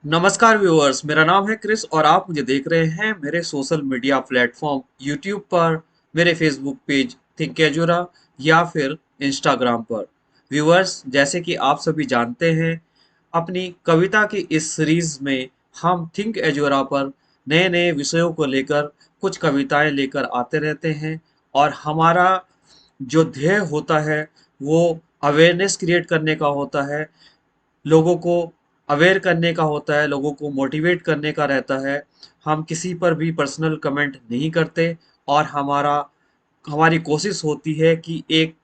नमस्कार व्यूअर्स, मेरा नाम है क्रिस और आप मुझे देख रहे हैं मेरे सोशल मीडिया प्लेटफॉर्म यूट्यूब पर, मेरे फेसबुक पेज थिंक एजुरा या फिर इंस्टाग्राम पर। व्यूअर्स, जैसे कि आप सभी जानते हैं, अपनी कविता की इस सीरीज में हम थिंक एजुरा पर नए नए विषयों को लेकर कुछ कविताएं लेकर आते रहते हैं। और हमारा जो ध्येय होता है वो अवेयरनेस क्रिएट करने का होता है, लोगों को अवेयर करने का होता है, लोगों को मोटिवेट करने का रहता है। हम किसी पर भी पर्सनल कमेंट नहीं करते और हमारी कोशिश होती है कि एक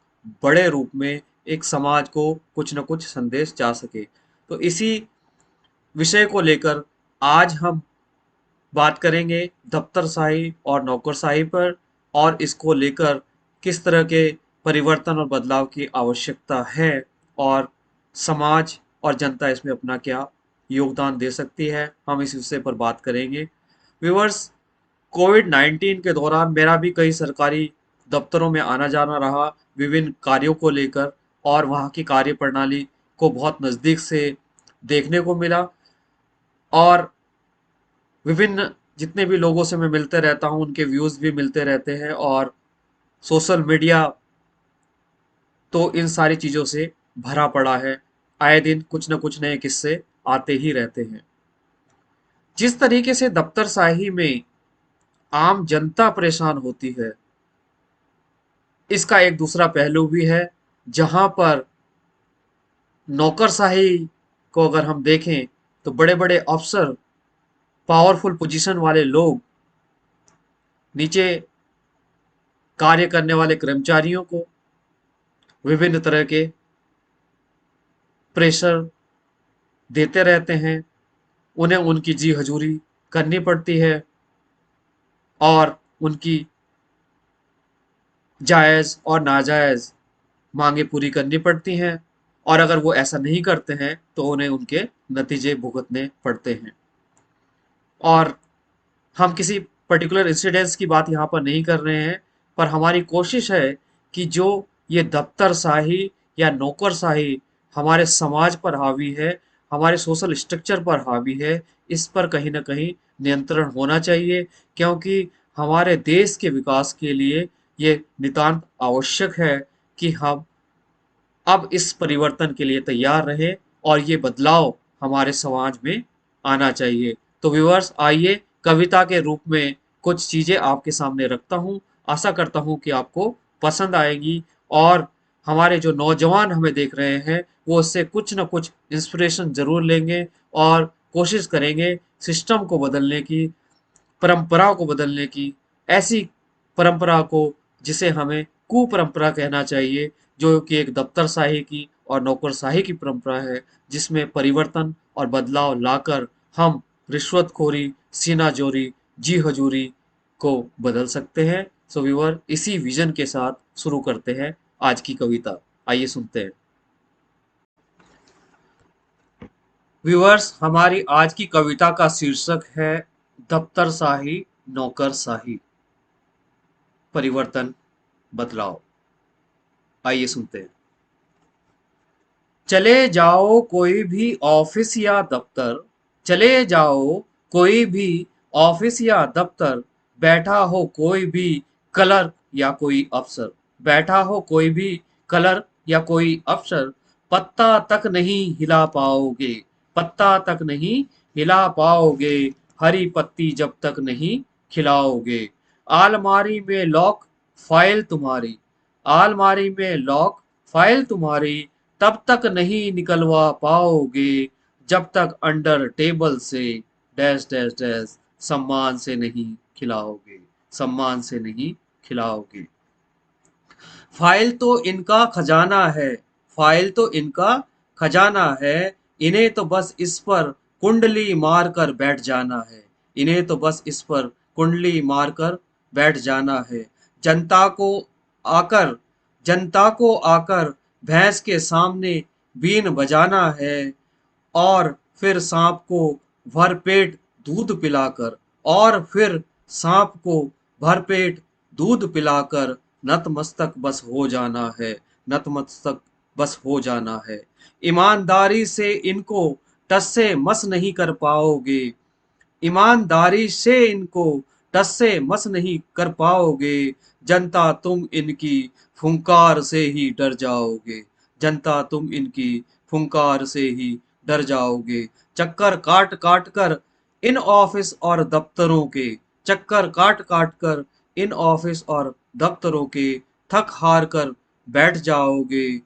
बड़े रूप में एक समाज को कुछ न कुछ संदेश जा सके। तो इसी विषय को लेकर आज हम बात करेंगे दफ्तरशाही और नौकरशाही पर, और इसको लेकर किस तरह के परिवर्तन और बदलाव की आवश्यकता है, और समाज और जनता इसमें अपना क्या योगदान दे सकती है। हम इस विषय पर बात करेंगे। व्यूअर्स, कोविड-19 के दौरान मेरा भी कई सरकारी दफ्तरों में आना जाना रहा, विभिन्न कार्यों को लेकर, और वहाँ की कार्य प्रणाली को बहुत नज़दीक से देखने को मिला। और विभिन्न जितने भी लोगों से मैं मिलते रहता हूँ उनके व्यूज़ भी मिलते रहते हैं, और सोशल मीडिया तो इन सारी चीज़ों से भरा पड़ा है। आए दिन कुछ न कुछ नए किस्से आते ही रहते हैं। जिस तरीके से दफ्तरशाही में आम जनता परेशान होती है, इसका एक दूसरा पहलू भी है, जहां पर नौकरशाही को अगर हम देखें तो बड़े बड़े अफसर, पावरफुल पोजीशन वाले लोग नीचे कार्य करने वाले कर्मचारियों को विभिन्न तरह के प्रेशर देते रहते हैं। उन्हें उनकी जी हजूरी करनी पड़ती है और उनकी जायज़ और नाजायज़ मांगे पूरी करनी पड़ती हैं। और अगर वो ऐसा नहीं करते हैं तो उन्हें उनके नतीजे भुगतने पड़ते हैं। और हम किसी पर्टिकुलर इंसिडेंट्स की बात यहाँ पर नहीं कर रहे हैं, पर हमारी कोशिश है कि जो ये दफ्तरशाही या नौकरशाही हमारे समाज पर हावी है, हमारे सोशल स्ट्रक्चर पर हावी है, इस पर कहीं न कहीं नियंत्रण होना चाहिए, क्योंकि हमारे देश के विकास के लिए ये नितांत आवश्यक है कि हम अब इस परिवर्तन के लिए तैयार रहें और ये बदलाव हमारे समाज में आना चाहिए। तो व्यूअर्स, आइए कविता के रूप में कुछ चीज़ें आपके सामने रखता हूँ। आशा करता हूँ कि आपको पसंद आएगी, और हमारे जो नौजवान हमें देख रहे हैं वो उससे कुछ न कुछ इंस्पिरेशन ज़रूर लेंगे और कोशिश करेंगे सिस्टम को बदलने की, परंपराओं को बदलने की, ऐसी परंपरा को जिसे हमें कुपरंपरा कहना चाहिए, जो कि एक दफ्तरशाही की और नौकरशाही की परंपरा है, जिसमें परिवर्तन और बदलाव लाकर हम रिश्वतखोरी, सीनाजोरी, जी हजूरी को बदल सकते हैं। सो व्यूअर, इसी विजन के साथ शुरू करते हैं आज की कविता। आइए सुनते हैं। व्यूअर्स, हमारी आज की कविता का शीर्षक है दफ्तरशाही, नौकरशाही, परिवर्तन, बदलाव। आइए सुनते हैं। चले जाओ कोई भी ऑफिस या दफ्तर, चले जाओ कोई भी ऑफिस या दफ्तर, बैठा हो कोई भी क्लर्क या कोई अफसर, बैठा हो कोई भी क्लर्क या कोई अफसर, पत्ता तक नहीं हिला पाओगे, पत्ता तक नहीं हिला पाओगे, हरी पत्ती जब तक नहीं खिलाओगे। आलमारी में लॉक फाइल तुम्हारी, आलमारी में लॉक फाइल तुम्हारी, तब तक नहीं निकलवा पाओगे, जब तक अंडर टेबल से डैश डैश डैश सम्मान से नहीं खिलाओगे, सम्मान से नहीं खिलाओगे। फाइल तो इनका खजाना है, फाइल तो इनका खजाना है, इन्हें तो बस इस पर कुंडली मार कर बैठ जाना है, इन्हें तो बस इस पर कुंडली मार कर बैठ जाना है। जनता को आकर, जनता को आकर भैंस के सामने बीन बजाना है, और फिर सांप को भरपेट दूध पिलाकर, और फिर सांप को भरपेट दूध पिलाकर नतमस्तक बस हो जाना है, नतमस्तक बस हो जाना है। ईमानदारी से इनको टस से मस नहीं कर पाओगे। ईमानदारी से इनको टस से मस नहीं कर पाओगे। जनता तुम इनकी फुंकार से ही डर जाओगे। जनता तुम इनकी फुंकार से ही डर जाओगे। चक्कर काट काट कर इन ऑफिस और दफ्तरों के, चक्कर काट काट कर इन ऑफिस और दफ्तरों के थक हार कर बैठ जाओगे।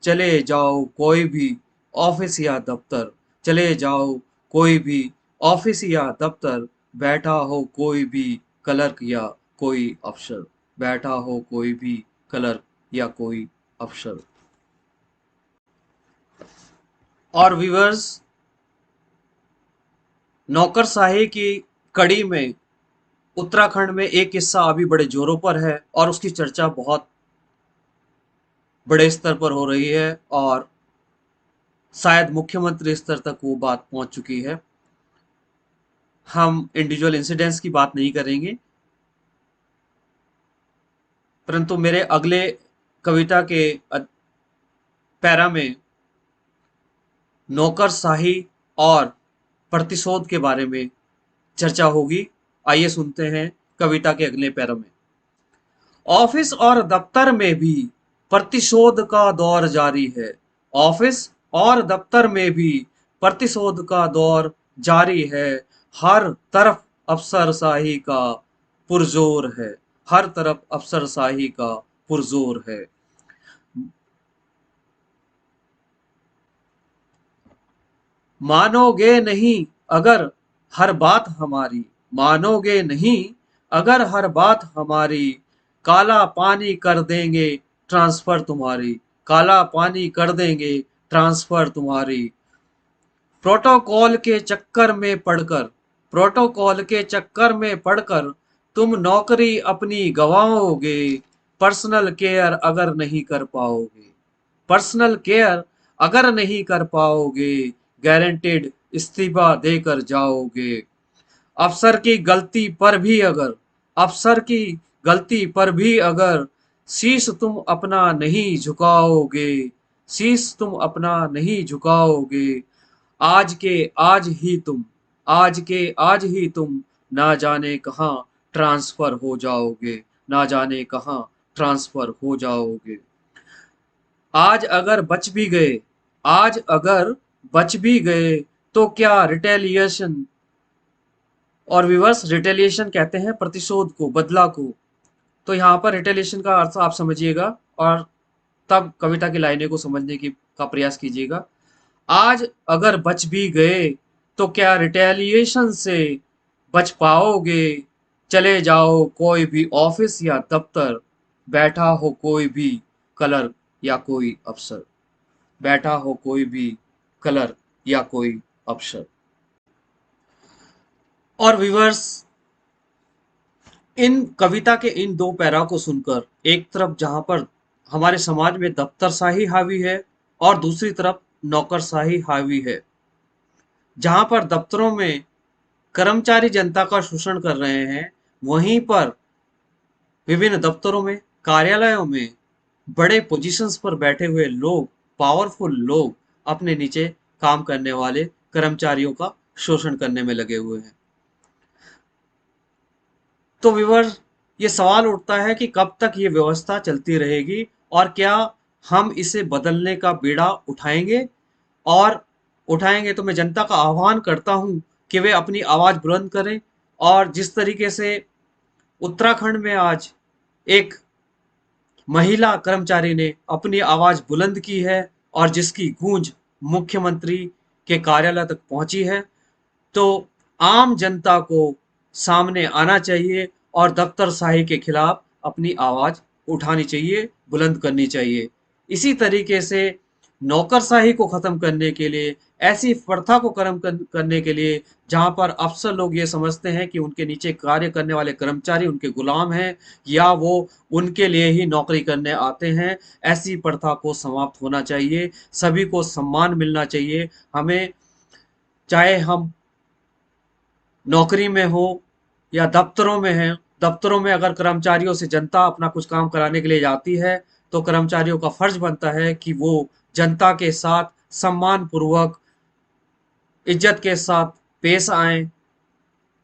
चले जाओ कोई भी ऑफिस या दफ्तर, चले जाओ कोई भी ऑफिस या दफ्तर, बैठा हो कोई भी क्लर्क या कोई अफसर, बैठा हो कोई भी क्लर्क या कोई अफसर। और व्यूअर्स, नौकरशाही की कड़ी में उत्तराखंड में एक किस्सा अभी बड़े जोरों पर है और उसकी चर्चा बहुत बड़े स्तर पर हो रही है और शायद मुख्यमंत्री स्तर तक वो बात पहुंच चुकी है। हम इंडिविजुअल इंसिडेंट्स की बात नहीं करेंगे, परंतु मेरे अगले कविता के पैरा में नौकरशाही और प्रतिशोध के बारे में चर्चा होगी। आइए सुनते हैं कविता के अगले पैरा में। ऑफिस और दफ्तर में भी प्रतिशोध का दौर जारी है। ऑफिस और दफ्तर में भी प्रतिशोध का दौर जारी है। हर तरफ अफसरशाही का पुरजोर है। हर तरफ अफसरशाही का पुरजोर है। मानोगे नहीं अगर हर बात हमारी, मानोगे नहीं अगर हर बात हमारी, काला पानी कर देंगे ट्रांसफर तुम्हारी, काला पानी कर देंगे ट्रांसफर तुम्हारी। प्रोटोकॉल के चक्कर में पड़कर, प्रोटोकॉल के चक्कर में पड़कर तुम नौकरी अपनी गवाओगे। पर्सनल केयर अगर नहीं कर पाओगे, पर्सनल केयर अगर नहीं कर पाओगे, गारंटेड इस्तीफा देकर जाओगे। अफसर की गलती पर भी अगर, अफसर की गलती पर भी अगर शीश तुम अपना नहीं झुकाओगे, शीश तुम अपना नहीं झुकाओगे। आज के आज ही तुम, आज के आज ही तुम ना जाने कहाँ ट्रांसफर हो जाओगे, ना जाने कहाँ ट्रांसफर हो जाओगे। आज अगर बच भी गए, आज अगर बच भी गए तो क्या रिटेलिएशन, और विवर्स रिटेलिएशन कहते हैं प्रतिशोध को, बदला को। तो यहाँ पर रिटेलिएशन का अर्थ आप समझिएगा और तब कविता की लाइनें को समझने की का प्रयास कीजिएगा। आज अगर बच भी गए तो क्या रिटेलिएशन से बच पाओगे। चले जाओ कोई भी ऑफिस या दफ्तर, बैठा हो कोई भी क्लर्क या कोई अफसर, बैठा हो कोई भी क्लर्क या कोई अफसर। और व्यूअर्स, इन कविता के इन दो पैरा को सुनकर एक तरफ जहां पर हमारे समाज में दफ्तरशाही हावी है और दूसरी तरफ नौकरशाही हावी है। जहां पर दफ्तरों में कर्मचारी जनता का शोषण कर रहे हैं, वहीं पर विभिन्न दफ्तरों में, कार्यालयों में बड़े पोजीशंस पर बैठे हुए लोग, पावरफुल लोग अपने नीचे काम करने वाले कर्मचारियों का शोषण करने में लगे हुए हैं। तो व्यूअर, ये सवाल उठता है कि कब तक ये व्यवस्था चलती रहेगी और क्या हम इसे बदलने का बीड़ा उठाएंगे। और उठाएंगे तो मैं जनता का आह्वान करता हूं कि वे अपनी आवाज बुलंद करें। और जिस तरीके से उत्तराखंड में आज एक महिला कर्मचारी ने अपनी आवाज बुलंद की है और जिसकी गूंज मुख्यमंत्री के कार्यालय तक पहुंची है, तो आम जनता को सामने आना चाहिए और दफ्तरशाही के खिलाफ अपनी आवाज उठानी चाहिए, बुलंद करनी चाहिए। इसी तरीके से नौकरशाही को खत्म करने के लिए, ऐसी प्रथा को करने के लिए जहां पर अफसर लोग ये समझते हैं कि उनके नीचे कार्य करने वाले कर्मचारी उनके गुलाम हैं या वो उनके लिए ही नौकरी करने आते हैं, ऐसी प्रथा को समाप्त होना चाहिए। सभी को सम्मान मिलना चाहिए। हमें, चाहे हम नौकरी में हो या दफ्तरों में है, दफ्तरों में अगर कर्मचारियों से जनता अपना कुछ काम कराने के लिए जाती है तो कर्मचारियों का फर्ज बनता है कि वो जनता के साथ सम्मान पूर्वक इज्जत के साथ पेश आएं।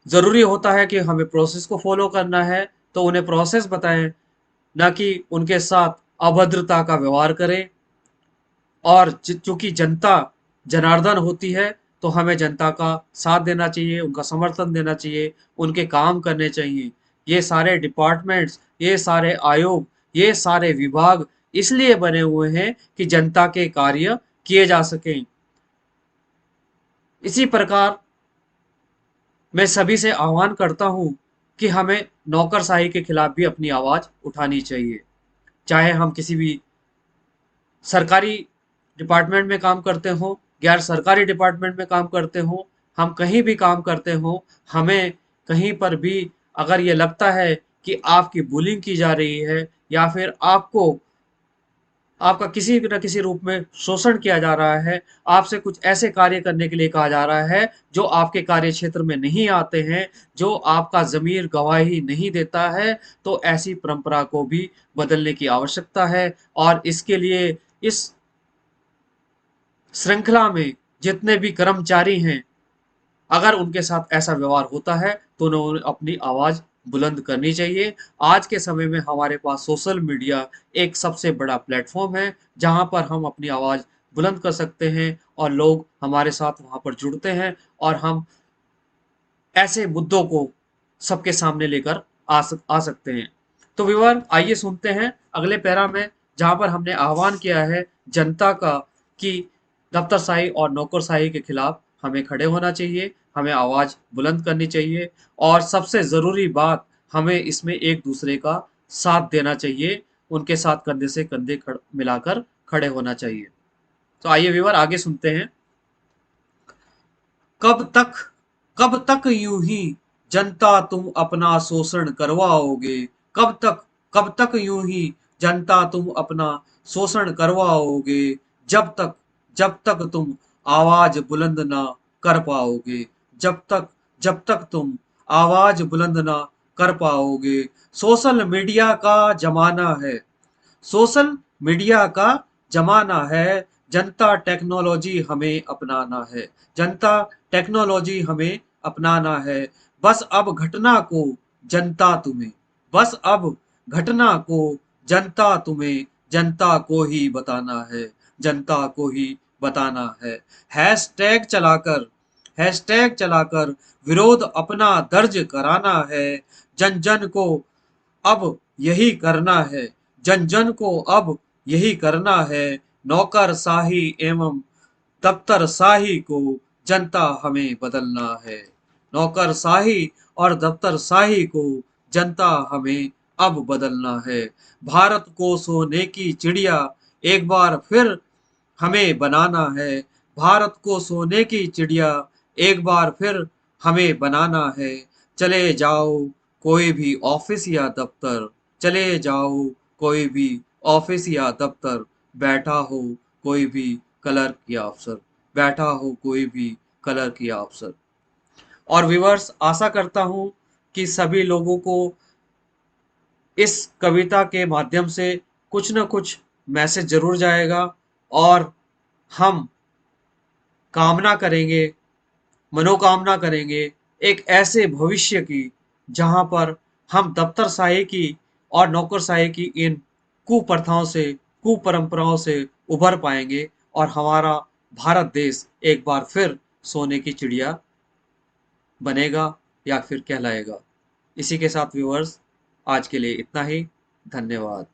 ज़रूरी होता है कि हमें प्रोसेस को फॉलो करना है, तो उन्हें प्रोसेस बताएं, ना कि उनके साथ अभद्रता का व्यवहार करें। और चूंकि जनता जनार्दन होती है, तो हमें जनता का साथ देना चाहिए, उनका समर्थन देना चाहिए, उनके काम करने चाहिए। ये सारे डिपार्टमेंट्स, ये सारे आयोग, ये सारे विभाग इसलिए बने हुए हैं कि जनता के कार्य किए जा सकें। इसी प्रकार मैं सभी से आह्वान करता हूं कि हमें नौकरशाही के खिलाफ भी अपनी आवाज उठानी चाहिए। चाहे हम किसी भी सरकारी डिपार्टमेंट में काम करते हो, गैर सरकारी डिपार्टमेंट में काम करते हो, हम कहीं भी काम करते हो, हमें कहीं पर भी अगर ये लगता है कि आपकी बुलिंग की जा रही है, या फिर आपको आपका किसी न किसी रूप में शोषण किया जा रहा है, आपसे कुछ ऐसे कार्य करने के लिए कहा जा रहा है जो आपके कार्य क्षेत्र में नहीं आते हैं, जो आपका ज़मीर गवाही नहीं देता है, तो ऐसी परंपरा को भी बदलने की आवश्यकता है। और इसके लिए इस श्रृंखला में जितने भी कर्मचारी हैं, अगर उनके साथ ऐसा व्यवहार होता है, तो उन्हें अपनी आवाज बुलंद करनी चाहिए। आज के समय में हमारे पास सोशल मीडिया एक सबसे बड़ा प्लेटफॉर्म है, जहां पर हम अपनी आवाज बुलंद कर सकते हैं और लोग हमारे साथ वहां पर जुड़ते हैं, और हम ऐसे मुद्दों को सबके सामने लेकर आ सकते हैं। तो व्यूअर, आइए सुनते हैं अगले पैरा में, जहां पर हमने आह्वान किया है जनता का कि दफ्तरशाही और नौकरशाही के खिलाफ हमें खड़े होना चाहिए, हमें आवाज बुलंद करनी चाहिए, और सबसे जरूरी बात, हमें इसमें एक दूसरे का साथ देना चाहिए, उनके साथ कंधे से कंधे मिलाकर खड़े होना चाहिए। तो आइए व्यूअर, आगे सुनते हैं। कब तक कब तक यूं ही जनता तुम अपना शोषण करवाओगे? कब तक यूं ही जनता तुम अपना शोषण करवाओगे? जब तक तुम आवाज बुलंद ना कर पाओगे। जब तक जब तक तुम आवाज बुलंद ना कर पाओगे। सोशल मीडिया का जमाना है। सोशल मीडिया का जमाना है। जनता टेक्नोलॉजी हमें अपनाना है। जनता टेक्नोलॉजी हमें अपनाना है। बस अब घटना को जनता तुम्हें बस अब घटना को जनता तुम्हें जनता को ही बताना है। जनता को ही बताना है। हैशटैग चलाकर हैशटैग चलाकर विरोध अपना दर्ज कराना है। जन जन को अब यही करना है। जन जन को अब यही करना है। नौकरशाही एवं दफ्तरशाही को जनता हमें बदलना है। नौकरशाही और दफ्तरशाही को जनता हमें अब बदलना है। भारत को सोने की चिड़िया एक बार फिर हमें बनाना है। भारत को सोने की चिड़िया एक बार फिर हमें बनाना है। चले जाओ कोई भी ऑफिस या दफ्तर। चले जाओ कोई भी ऑफिस या दफ्तर। बैठा हो कोई भी क्लर्क या अफसर। बैठा हो कोई भी क्लर्क या अफसर। और व्यूअर्स, आशा करता हूं कि सभी लोगों को इस कविता के माध्यम से कुछ न कुछ मैसेज जरूर जाएगा, और हम कामना करेंगे, मनोकामना करेंगे एक ऐसे भविष्य की, जहां पर हम दफ्तरशाही की और नौकरशाही की इन कुप्रथाओं से, कुपरंपराओं से उभर पाएंगे, और हमारा भारत देश एक बार फिर सोने की चिड़िया बनेगा, या फिर कहलाएगा। इसी के साथ व्यूअर्स, आज के लिए इतना ही। धन्यवाद।